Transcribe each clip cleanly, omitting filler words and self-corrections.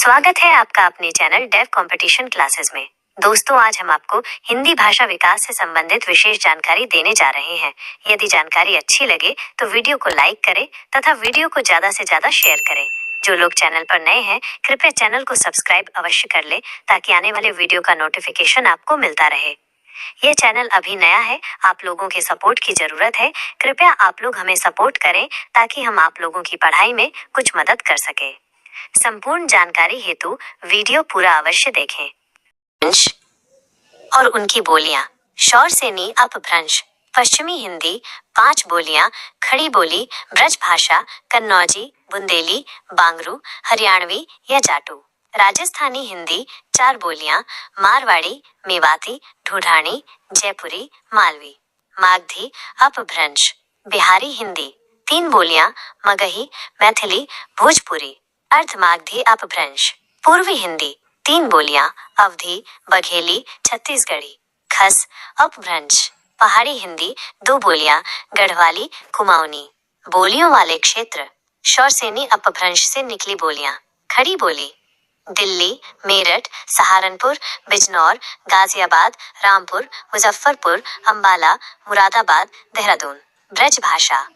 स्वागत है आपका अपने चैनल डेव कंपटीशन क्लासेस में। दोस्तों, आज हम आपको हिंदी भाषा विकास से संबंधित विशेष जानकारी देने जा रहे हैं। यदि जानकारी अच्छी लगे तो वीडियो को लाइक करें तथा वीडियो को ज्यादा से ज्यादा शेयर करें। जो लोग चैनल पर नए हैं, कृपया चैनल को सब्सक्राइब अवश्य कर ले ताकि आने वाले वीडियो का नोटिफिकेशन आपको मिलता रहे। यह चैनल अभी नया है, आप लोगों के सपोर्ट की जरूरत है। कृपया आप लोग हमें सपोर्ट करें ताकि हम आप लोगों की पढ़ाई में कुछ मदद कर सके। संपूर्ण जानकारी हेतु वीडियो पूरा अवश्य देखें। भ्रंश और उनकी बोलियां। शौर से नी अपभ्रंश। पश्चिमी हिंदी 5 बोलियां, खड़ी बोली, ब्रज भाषा, कन्नौजी, बुंदेली, बांगरू, हरियाणवी या जाटू। राजस्थानी हिंदी 4 बोलियां, मारवाड़ी, मेवाती, ढूढ़ानी, जयपुरी, मालवी। मागधी अपभ्रंश। बिहारी हिंदी 3 बोलियां, मगही, मैथिली, भोजपुरी। अर्धमागधी अपभ्रंश। पूर्वी हिंदी 3 बोलियां, अवधी, बघेली, छत्तीसगढ़ी। खस अपभ्रंश। पहाड़ी हिंदी 2 बोलियां, गढ़वाली, कुमाऊनी। बोलियों वाले क्षेत्र। शौरसेनी अपभ्रंश से निकली बोलियां। खड़ी बोली। दिल्ली, मेरठ, सहारनपुर, बिजनौर, गाजियाबाद, रामपुर, मुजफ्फरपुर, अंबाला, मुरादाबाद, देहरादून। ब्रज भाषा।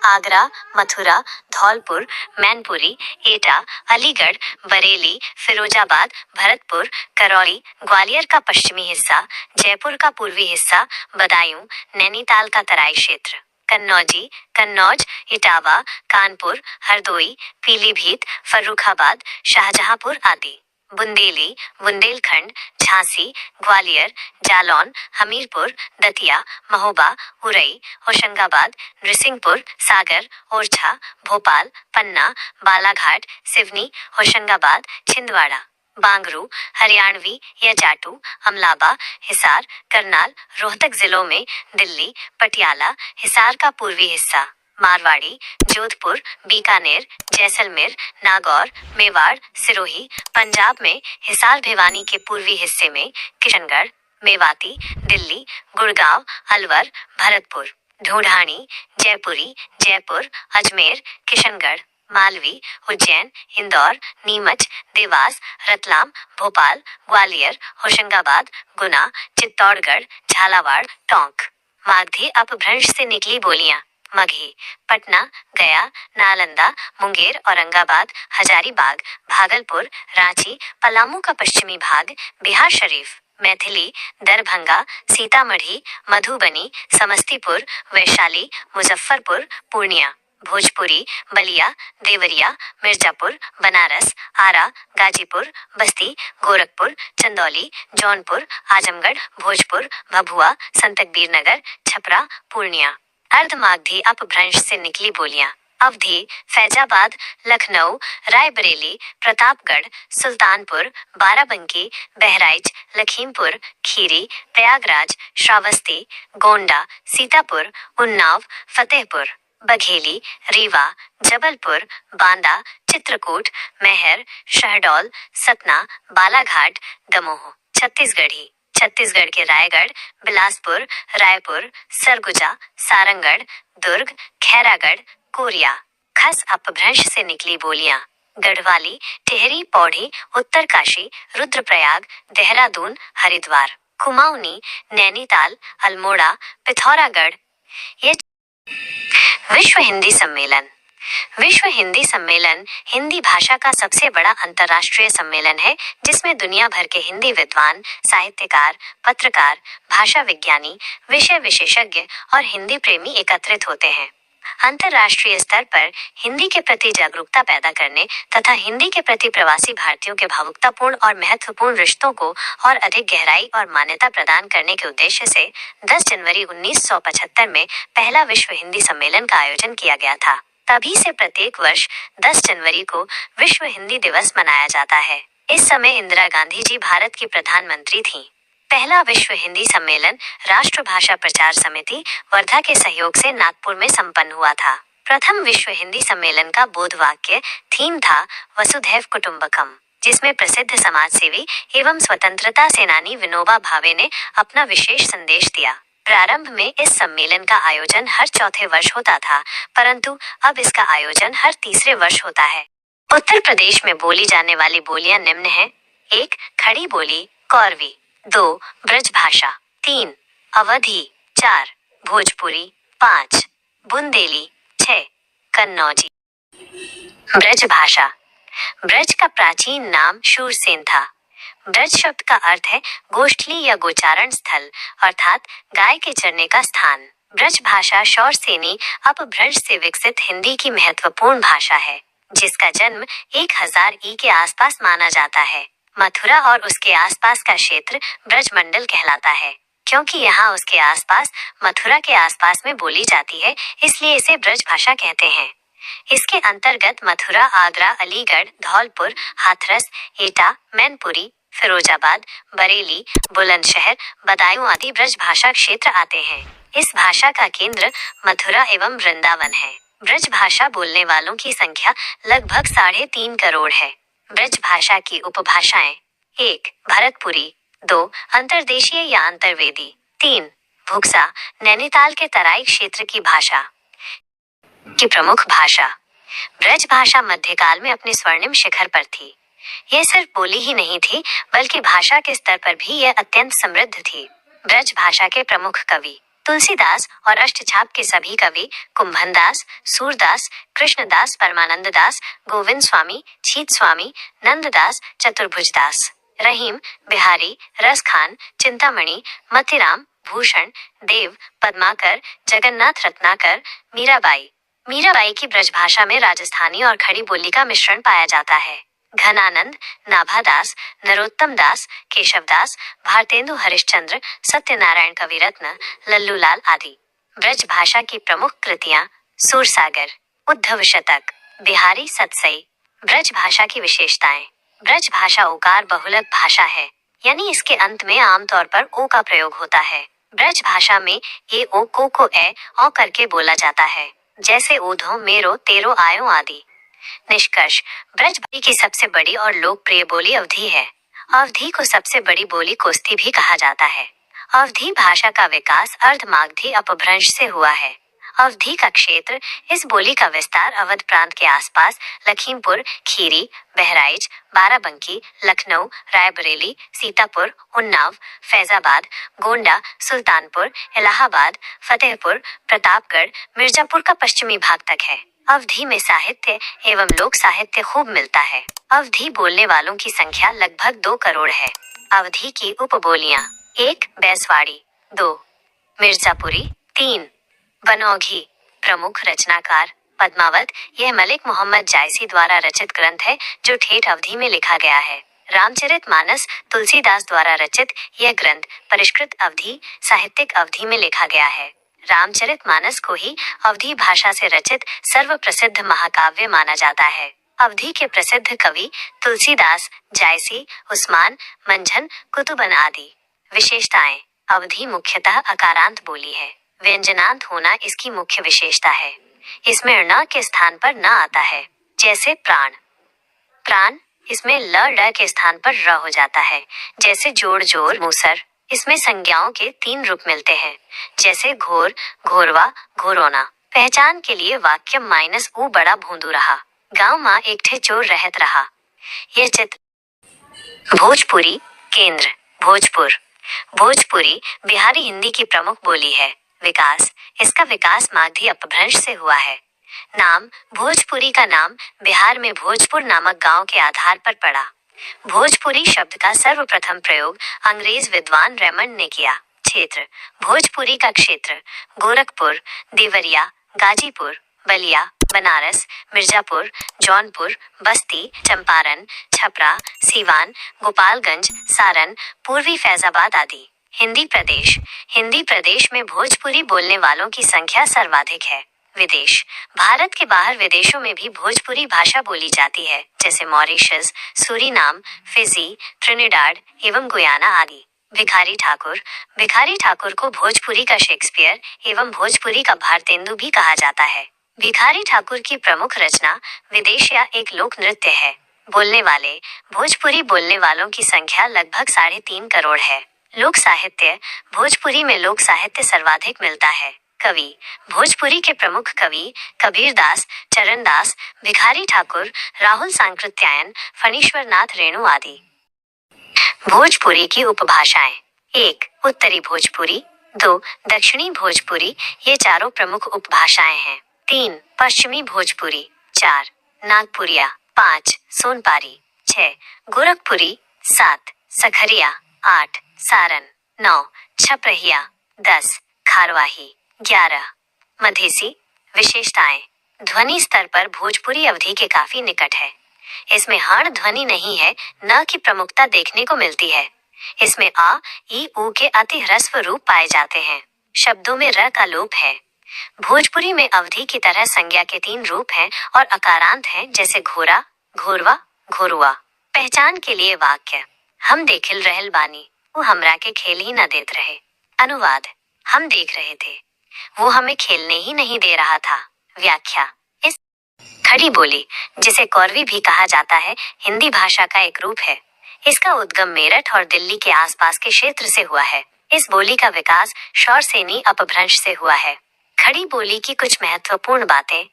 आगरा, मथुरा, धौलपुर, मैनपुरी, एटा, अलीगढ़, बरेली, फिरोजाबाद, भरतपुर, करौली, ग्वालियर का पश्चिमी हिस्सा, जयपुर का पूर्वी हिस्सा, बदायूं, नैनीताल का तराई क्षेत्र। कन्नौजी, कन्नौज, इटावा, कानपुर, हरदोई, पीलीभीत, फर्रुखाबाद, शाहजहांपुर आदि। बुंदेली, बुंदेलखंड, झांसी, ग्वालियर, जालौन, हमीरपुर, दतिया, महोबा, उरई, होशंगाबाद, नृसिंहपुर, सागर, ओरछा, भोपाल, पन्ना, बालाघाट, सिवनी, होशंगाबाद, छिंदवाड़ा। बांगरू, हरियाणवी या जाटू, अमलाबा, हिसार, करनाल, रोहतक जिलों में, दिल्ली, पटियाला, हिसार का पूर्वी हिस्सा। मारवाड़ी, जोधपुर, बीकानेर, जैसलमेर, नागौर, मेवाड़, सिरोही, पंजाब में, हिसार भिवानी के पूर्वी हिस्से में, किशनगढ़। मेवाती, दिल्ली, गुड़गांव, अलवर, भरतपुर। ढूढ़ानी, जयपुरी, जयपुर, अजमेर, किशनगढ़। मालवी, उज्जैन, इंदौर, नीमच, देवास, रतलाम, भोपाल, ग्वालियर, होशंगाबाद, गुना, चित्तौड़गढ़, झालावाड़, टोंक। मागधी अपभ्रंश से निकली बोलियां। मगही। पटना, गया, नालंदा, मुंगेर, औरंगाबाद, हजारीबाग, भागलपुर, रांची, पलामू का पश्चिमी भाग, बिहार शरीफ। मैथिली, दरभंगा, सीतामढ़ी, मधुबनी, समस्तीपुर, वैशाली, मुजफ्फरपुर, पूर्णिया। भोजपुरी, बलिया, देवरिया, मिर्जापुर, बनारस, आरा, गाजीपुर, बस्ती, गोरखपुर, चंदौली, जौनपुर, आजमगढ़, भोजपुर, भभुआ, संतकबीर नगर, छपरा, पूर्णिया। अर्धमागधी अपभ्रंश से निकली बोलियां। अवधी, फैजाबाद, लखनऊ, रायबरेली, प्रतापगढ़, सुल्तानपुर, बाराबंकी, बहराइच, लखीमपुर, खीरी, प्रयागराज, श्रावस्ती, गोंडा, सीतापुर, उन्नाव, फतेहपुर। बघेली, रीवा, जबलपुर, बांदा, चित्रकूट, महर, शहडोल, सतना, बालाघाट, दमोह। छत्तीसगढ़ी। छत्तीसगढ़ के रायगढ़, बिलासपुर, रायपुर, सरगुजा, सारंगढ़, दुर्ग, खैरागढ़, कोरिया। खस अपभ्रंश से निकली बोलियां। गढ़वाली, टिहरी, पौड़ी, उत्तरकाशी, रुद्रप्रयाग, देहरादून, हरिद्वार। कुमाऊनी, नैनीताल, अल्मोड़ा, पिथौरागढ़। ये विश्व हिंदी सम्मेलन। विश्व हिंदी सम्मेलन हिंदी भाषा का सबसे बड़ा अंतर्राष्ट्रीय सम्मेलन है जिसमें दुनिया भर के हिंदी विद्वान, साहित्यकार, पत्रकार, भाषा विज्ञानी, विषय विशेषज्ञ और हिंदी प्रेमी एकत्रित होते हैं। अंतर्राष्ट्रीय स्तर पर हिंदी के प्रति जागरूकता पैदा करने तथा हिंदी के प्रति प्रवासी भारतीयों के भावुकतापूर्ण और महत्वपूर्ण रिश्तों को और अधिक गहराई और मान्यता प्रदान करने के उद्देश्य से 10 जनवरी 1975 में पहला विश्व हिंदी सम्मेलन का आयोजन किया गया था। तभी से प्रत्येक वर्ष 10 जनवरी को विश्व हिंदी दिवस मनाया जाता है। इस समय इंदिरा गांधी जी भारत की प्रधानमंत्री थीं। पहला विश्व हिंदी सम्मेलन राष्ट्र भाषा प्रचार समिति, वर्धा के सहयोग से नागपुर में संपन्न हुआ था। प्रथम विश्व हिंदी सम्मेलन का बोध वाक्य थीम था वसुधैव कुटुंबकम, जिसमें प्रसिद्ध समाजसेवी एवं स्वतंत्रता सेनानी विनोबा भावे ने अपना विशेष संदेश दिया। प्रारंभ में इस सम्मेलन का आयोजन हर चौथे वर्ष होता था, परंतु अब इसका आयोजन हर तीसरे वर्ष होता है। उत्तर प्रदेश में बोली जाने वाली बोलियां निम्न हैं। 1. खड़ी बोली कौरवी। 2. ब्रजभाषा। 3. अवधी। 4. भोजपुरी। 5. बुंदेली। 6. कन्नौजी। ब्रजभाषा। ब्रज का प्राचीन नाम शूरसेन था। ब्रज शब्द का अर्थ है गोष्ठली या गोचारण स्थल, अर्थात गाय के चरने का स्थान। ब्रज भाषा शौरसेनी अपभ्रंश से विकसित हिंदी की महत्वपूर्ण भाषा है, जिसका जन्म 1000 ई के आसपास माना जाता है। मथुरा और उसके आसपास का क्षेत्र ब्रजमंडल कहलाता है। क्योंकि यहाँ उसके आसपास मथुरा के आसपास में बोली जाती है, इसलिए इसे ब्रज भाषा कहते हैं। इसके अंतर्गत मथुरा, आगरा, अलीगढ़, धौलपुर, हाथरस, एटा, मैनपुरी, फिरोजाबाद, बरेली, बुलंदशहर, बदायूं आदि ब्रज भाषा क्षेत्र आते हैं। इस भाषा का केंद्र मथुरा एवं वृंदावन है। ब्रज भाषा बोलने वालों की संख्या लगभग 3.5 करोड़ है। ब्रज भाषा की उपभाषाएं: 1. भरतपुरी। 2. अंतर्देशीय या अंतर्वेदी। 3. भुक्सा, नैनीताल के तराई क्षेत्र की भाषा की प्रमुख भाषा। ब्रज भाषा मध्यकाल में अपने स्वर्णिम शिखर पर थी। यह सिर्फ बोली ही नहीं थी, बल्कि भाषा के स्तर पर भी यह अत्यंत समृद्ध थी। ब्रज भाषा के प्रमुख कवि तुलसीदास और अष्टछाप के सभी कवि कुंभनदास, सूरदास, कृष्णदास, परमानंद दास, गोविंद स्वामी, छीत स्वामी, नंददास, चतुर्भुजदास, रहीम, बिहारी, रसखान, चिंतामणि, मतिराम, भूषण, देव, पद्माकर, जगन्नाथ रत्नाकर, मीराबाई। मीराबाई की ब्रजभाषा में राजस्थानी और खड़ी बोली का मिश्रण पाया जाता है। घनानंद, नाभादास, नरोत्तम दास, केशवदास, भारतेंदु हरिश्चंद्र, सत्यनारायण कविरत्न, लल्लूलाल आदि। ब्रज भाषा की प्रमुख कृतियां: सूरसागर, उद्धव शतक, बिहारी सतसई। ब्रज भाषा की विशेषताएं: ब्रज भाषा ओकार बहुलक भाषा है, यानी इसके अंत में आमतौर पर ओ का प्रयोग होता है। ब्रज भाषा में ए ओ को ए औ करके बोला जाता है, जैसे ओधो, मेरो, तेरो, आयो आदि। निष्कर्ष: ब्रज भाषा की सबसे बड़ी और लोकप्रिय बोली अवधी है। अवधी को सबसे बड़ी बोली कोस्ती भी कहा जाता है। अवधी भाषा का विकास अर्धमागधी अपभ्रंश से हुआ है। अवधी का क्षेत्र, इस बोली का विस्तार अवध प्रांत के आसपास लखीमपुर, खीरी, बहराइच, बाराबंकी, लखनऊ, रायबरेली, सीतापुर, उन्नाव, फैजाबाद, गोंडा, सुल्तानपुर, इलाहाबाद, फतेहपुर, प्रतापगढ़, मिर्जापुर का पश्चिमी भाग तक है। अवधी में साहित्य एवं लोक साहित्य खूब मिलता है। अवधी बोलने वालों की संख्या लगभग 2 करोड़ है। अवधी की उपबोलियां: 1. बैसवाड़ी। 2. मिर्जापुरी। 3. बनौघी। प्रमुख रचनाकार पद्मावत। यह मलिक मोहम्मद जायसी द्वारा रचित ग्रंथ है, जो ठेठ अवधी में लिखा गया है। रामचरितमानस तुलसीदास द्वारा रचित यह ग्रंथ परिष्कृत अवधी, साहित्यिक अवधी में लिखा गया है। रामचरितमानस को ही अवधी भाषा से रचित सर्व प्रसिद्ध महाकाव्य माना जाता है। अवधी के प्रसिद्ध कवि तुलसीदास, जायसी, उस्मान, मंझन, कुतुबन आदि। विशेषताएं: अवधी मुख्यतः अकारांत बोली है। व्यंजनांत होना इसकी मुख्य विशेषता है। इसमें ण के स्थान पर न आता है, जैसे प्राण। प्राण, इसमें ल ड के स्थान पर र हो जाता है, जैसे जोड़, जोर, मूसर। इसमें संज्ञाओं के 3 रूप मिलते हैं, जैसे घोर, घोरवा, घोरोना। पहचान के लिए वाक्य -ऊ बड़ा भूंदू रहा, गांव माँ एक ठे चोर रहत रहा। यह चित्र। भोजपुरी केंद्र भोजपुर। भोजपुरी बिहारी हिंदी की प्रमुख बोली है। विकास: इसका विकास मागधी अपभ्रंश से हुआ है। नाम: भोजपुरी का नाम बिहार में भोजपुर नामक गांव के आधार पर पड़ा। भोजपुरी शब्द का सर्वप्रथम प्रयोग अंग्रेज विद्वान रेमंड ने किया। क्षेत्र: भोजपुरी का क्षेत्र गोरखपुर, देवरिया, गाजीपुर, बलिया, बनारस, मिर्जापुर, जौनपुर, बस्ती, चंपारण, छपरा, सीवान, गोपालगंज, सारण, पूर्वी फैजाबाद आदि। हिंदी प्रदेश: हिंदी प्रदेश में भोजपुरी बोलने वालों की संख्या सर्वाधिक है। विदेश: भारत के बाहर विदेशों में भी भोजपुरी भाषा बोली जाती है, जैसे मॉरिशस, सूरीनाम, फिजी, ट्रिनिडाड एवं गुयाना आदि। भिखारी ठाकुर: भिखारी ठाकुर को भोजपुरी का शेक्सपियर एवं भोजपुरी का भारतेंदु भी कहा जाता है। भिखारी ठाकुर की प्रमुख रचना विदेशिया एक लोक नृत्य है। बोलने वाले: भोजपुरी बोलने वालों की संख्या लगभग 3.5 करोड़ है। लोक साहित्य: भोजपुरी में लोक साहित्य सर्वाधिक मिलता है। कवि भोजपुरी के प्रमुख कवि कबीरदास, चरणदास, भिखारी ठाकुर, राहुल सांकृत्यायन, फणीश्वर नाथ रेणु आदि। भोजपुरी की उपभाषाएं। 1. उत्तरी भोजपुरी। 2. दक्षिणी भोजपुरी, ये चारों प्रमुख उपभाषाएं हैं। 3. पश्चिमी भोजपुरी। 4. नागपुरिया। 5. सोनपारी। 6. गोरखपुरी। 7. सखरिया। 8. सारन। 9. छपरहिया। 10. खारवाही। 11. मधेसी। विशेषताएं। ध्वनि स्तर पर भोजपुरी अवधि के काफी निकट है। इसमें हर्ण ध्वनि नहीं है, न की प्रमुखता देखने को मिलती है। इसमें आ, ई, ऊ के अति ह्रस्व रूप पाए जाते हैं। शब्दों में र का लोप है। भोजपुरी में अवधि की तरह संज्ञा के 3 रूप हैं और अकारांत हैं, जैसे घोरा, घोरवा, घोरुआ। पहचान के लिए वाक्य। हम देखिल रहल बानी, वो हमरा के खेल ही न देत रहे। अनुवाद। हम देख रहे थे, वो हमें खेलने ही नहीं दे रहा था। व्याख्या। इस खड़ी बोली, जिसे कौरवी भी कहा जाता है, हिंदी भाषा का एक रूप है। इसका उद्गम मेरठ और दिल्ली के आसपास के क्षेत्र से हुआ है। इस बोली का विकास शौरसेनी अपभ्रंश से हुआ है। खड़ी बोली की कुछ महत्वपूर्ण बातें।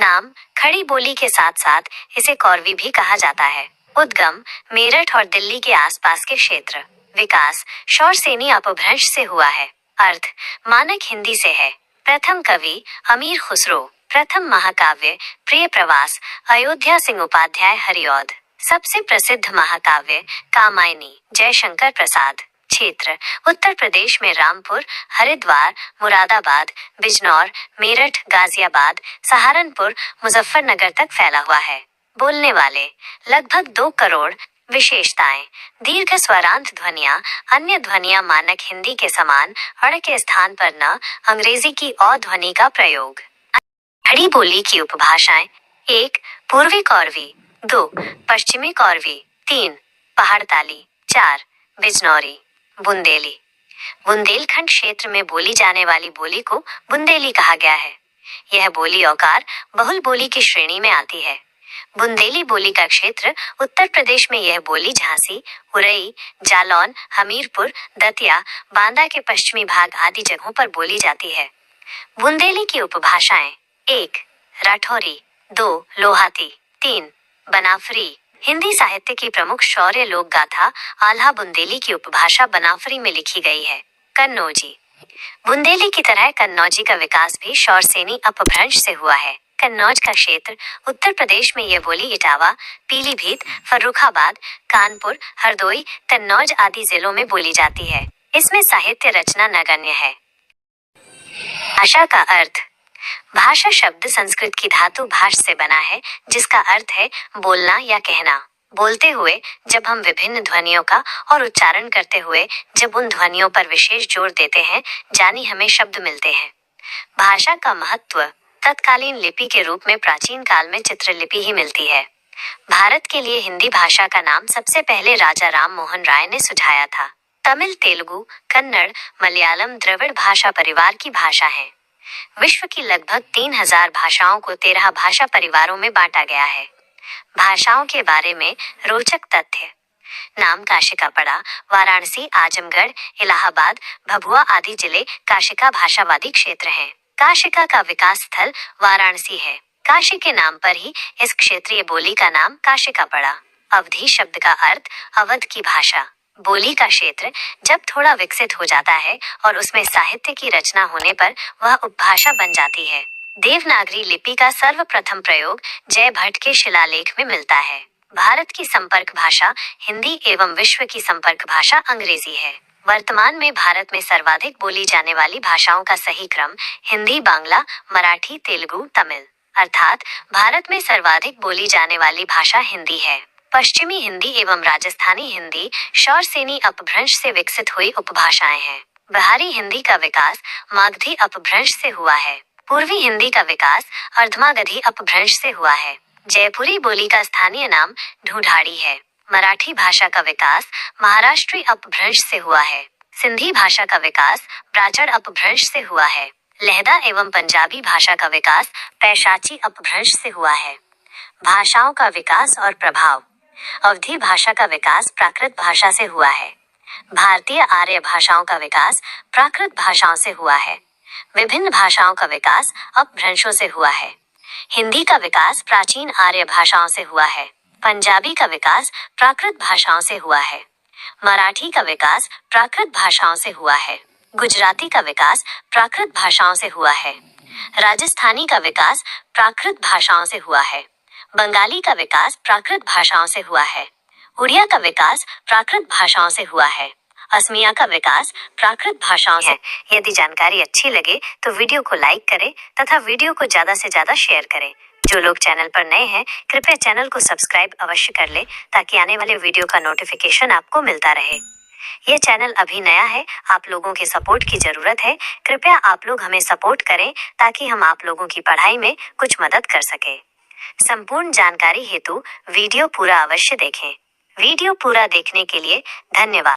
नाम खड़ी बोली के साथ साथ इसे कौरवी भी कहा जाता है। उद्गम मेरठ और दिल्ली के आसपास के क्षेत्र। विकास शौरसेनी अपभ्रंश से हुआ है। अर्थ मानक हिंदी से है। प्रथम कवि अमीर खुसरो। प्रथम महाकाव्य प्रिय प्रवास अयोध्या सिंह उपाध्याय हरिऔध। सबसे प्रसिद्ध महाकाव्य कामायनी जयशंकर प्रसाद। क्षेत्र उत्तर प्रदेश में रामपुर, हरिद्वार, मुरादाबाद, बिजनौर, मेरठ, गाजियाबाद, सहारनपुर, मुजफ्फरनगर तक फैला हुआ है। बोलने वाले लगभग 2 करोड़। विशेषताएं। दीर्घ स्वरांत ध्वनियां, अन्य ध्वनियां मानक हिंदी के समान अड़ के स्थान पर न, अंग्रेजी की औ ध्वनि का प्रयोग। खड़ी बोली की उपभाषाएं। 1. पूर्वी कौरवी। 2. पश्चिमी कौरवी। 3. पहाड़ताली। 4. बिजनौरी। बुंदेली। बुंदेलखंड क्षेत्र में बोली जाने वाली बोली को बुंदेली कहा गया है। यह बोली औकार बहुल बोली की श्रेणी में आती है। बुंदेली बोली का क्षेत्र उत्तर प्रदेश में यह बोली झांसी, उरई, जालौन, हमीरपुर, दतिया, बांदा के पश्चिमी भाग आदि जगहों पर बोली जाती है। बुंदेली की उपभाषाएं। 1. राठौरी। 2. लोहाती। 3. बनाफरी। हिंदी साहित्य की प्रमुख शौर्य लोक गाथा आल्हा बुंदेली की उपभाषा बनाफरी में लिखी गई है। कन्नौजी। बुंदेली की तरह कन्नौजी का विकास भी शौरसेनी अपभ्रंश से हुआ है। कन्नौज का क्षेत्र उत्तर प्रदेश में यह बोली इटावा, पीलीभीत, फर्रुखाबाद, कानपुर, हरदोई, कन्नौज आदि जिलों में बोली जाती है। इसमें साहित्य रचना नगण्य है। भाषा का अर्थ। भाषा शब्द संस्कृत की धातु भाष से बना है, जिसका अर्थ है बोलना या कहना। बोलते हुए जब हम विभिन्न ध्वनियों का और उच्चारण करते हुए जब उन ध्वनियों पर विशेष जोर देते हैं, जानी हमें शब्द मिलते हैं। भाषा का महत्व। तत्कालीन लिपि के रूप में प्राचीन काल में चित्रलिपि ही मिलती है। भारत के लिए हिंदी भाषा का नाम सबसे पहले राजा राम मोहन राय ने सुझाया था। तमिल, तेलुगु, कन्नड़, मलयालम द्रविड़ भाषा परिवार की भाषा है। विश्व की लगभग 3000 भाषाओं को 13 भाषा परिवारों में बांटा गया है। भाषाओं के बारे में रोचक तथ्य। नाम काशिका पड़ा, वाराणसी, आजमगढ़, इलाहाबाद, भभुआ आदि जिले काशिका भाषावादी क्षेत्र हैं। काशिका का विकास स्थल वाराणसी है। काशी के नाम पर ही इस क्षेत्रीय बोली का नाम काशिका पड़ा। अवधि शब्द का अर्थ अवध की भाषा। बोली का क्षेत्र जब थोड़ा विकसित हो जाता है और उसमें साहित्य की रचना होने पर वह उपभाषा बन जाती है। देवनागरी लिपि का सर्वप्रथम प्रयोग जय भट्ट के शिलालेख में मिलता है। भारत की संपर्क भाषा हिंदी एवं विश्व की संपर्क भाषा अंग्रेजी है। वर्तमान में भारत में सर्वाधिक बोली जाने वाली भाषाओं का सही क्रम हिंदी, बांग्ला, मराठी, तेलुगु, तमिल, अर्थात भारत में सर्वाधिक बोली जाने वाली भाषा हिंदी है। पश्चिमी हिंदी एवं राजस्थानी हिंदी शौरसेनी अपभ्रंश से विकसित हुई उपभाषाएं हैं। बिहारी हिंदी का विकास मागधी अपभ्रंश से हुआ है। पूर्वी हिंदी का विकास अर्धमागधी अपभ्रंश से हुआ है। जयपुरी बोली का स्थानीय नाम ढूंढाड़ी है। मराठी भाषा का विकास महाराष्ट्री अपभ्रंश से हुआ है। सिंधी भाषा का विकास प्राचड़ अपभ्रंश से हुआ है। लहदा एवं पंजाबी भाषा का विकास पैशाची अपभ्रंश से हुआ है। भाषाओं का विकास और प्रभाव। अवधी भाषा का विकास प्राकृत भाषा से हुआ है। भारतीय आर्य भाषाओं का विकास प्राकृत भाषाओं से हुआ है। विभिन्न भाषाओं का विकास अपभ्रंशों से हुआ है। हिंदी का विकास प्राचीन आर्य भाषाओं से हुआ है। पंजाबी का विकास प्राकृत भाषाओं से हुआ है। मराठी का विकास प्राकृत भाषाओं से हुआ है। गुजराती का विकास प्राकृत भाषाओं से हुआ है। राजस्थानी का विकास प्राकृत भाषाओं से हुआ है। बंगाली का विकास प्राकृत भाषाओं से हुआ है। उड़िया का विकास प्राकृत भाषाओं से हुआ है। असमिया का विकास प्राकृत भाषाओं से। यदि जानकारी अच्छी लगे तो वीडियो को लाइक करें तथा वीडियो को ज्यादा से ज्यादा शेयर करें। जो लोग चैनल पर नए हैं कृपया चैनल को सब्सक्राइब अवश्य कर ले ताकि आने वाले वीडियो का नोटिफिकेशन आपको मिलता रहे। यह चैनल अभी नया है, आप लोगों के सपोर्ट की जरूरत है। कृपया आप लोग हमें सपोर्ट करें ताकि हम आप लोगों की पढ़ाई में कुछ मदद कर सके। संपूर्ण जानकारी हेतु वीडियो पूरा अवश्य देखें। वीडियो पूरा देखने के लिए धन्यवाद।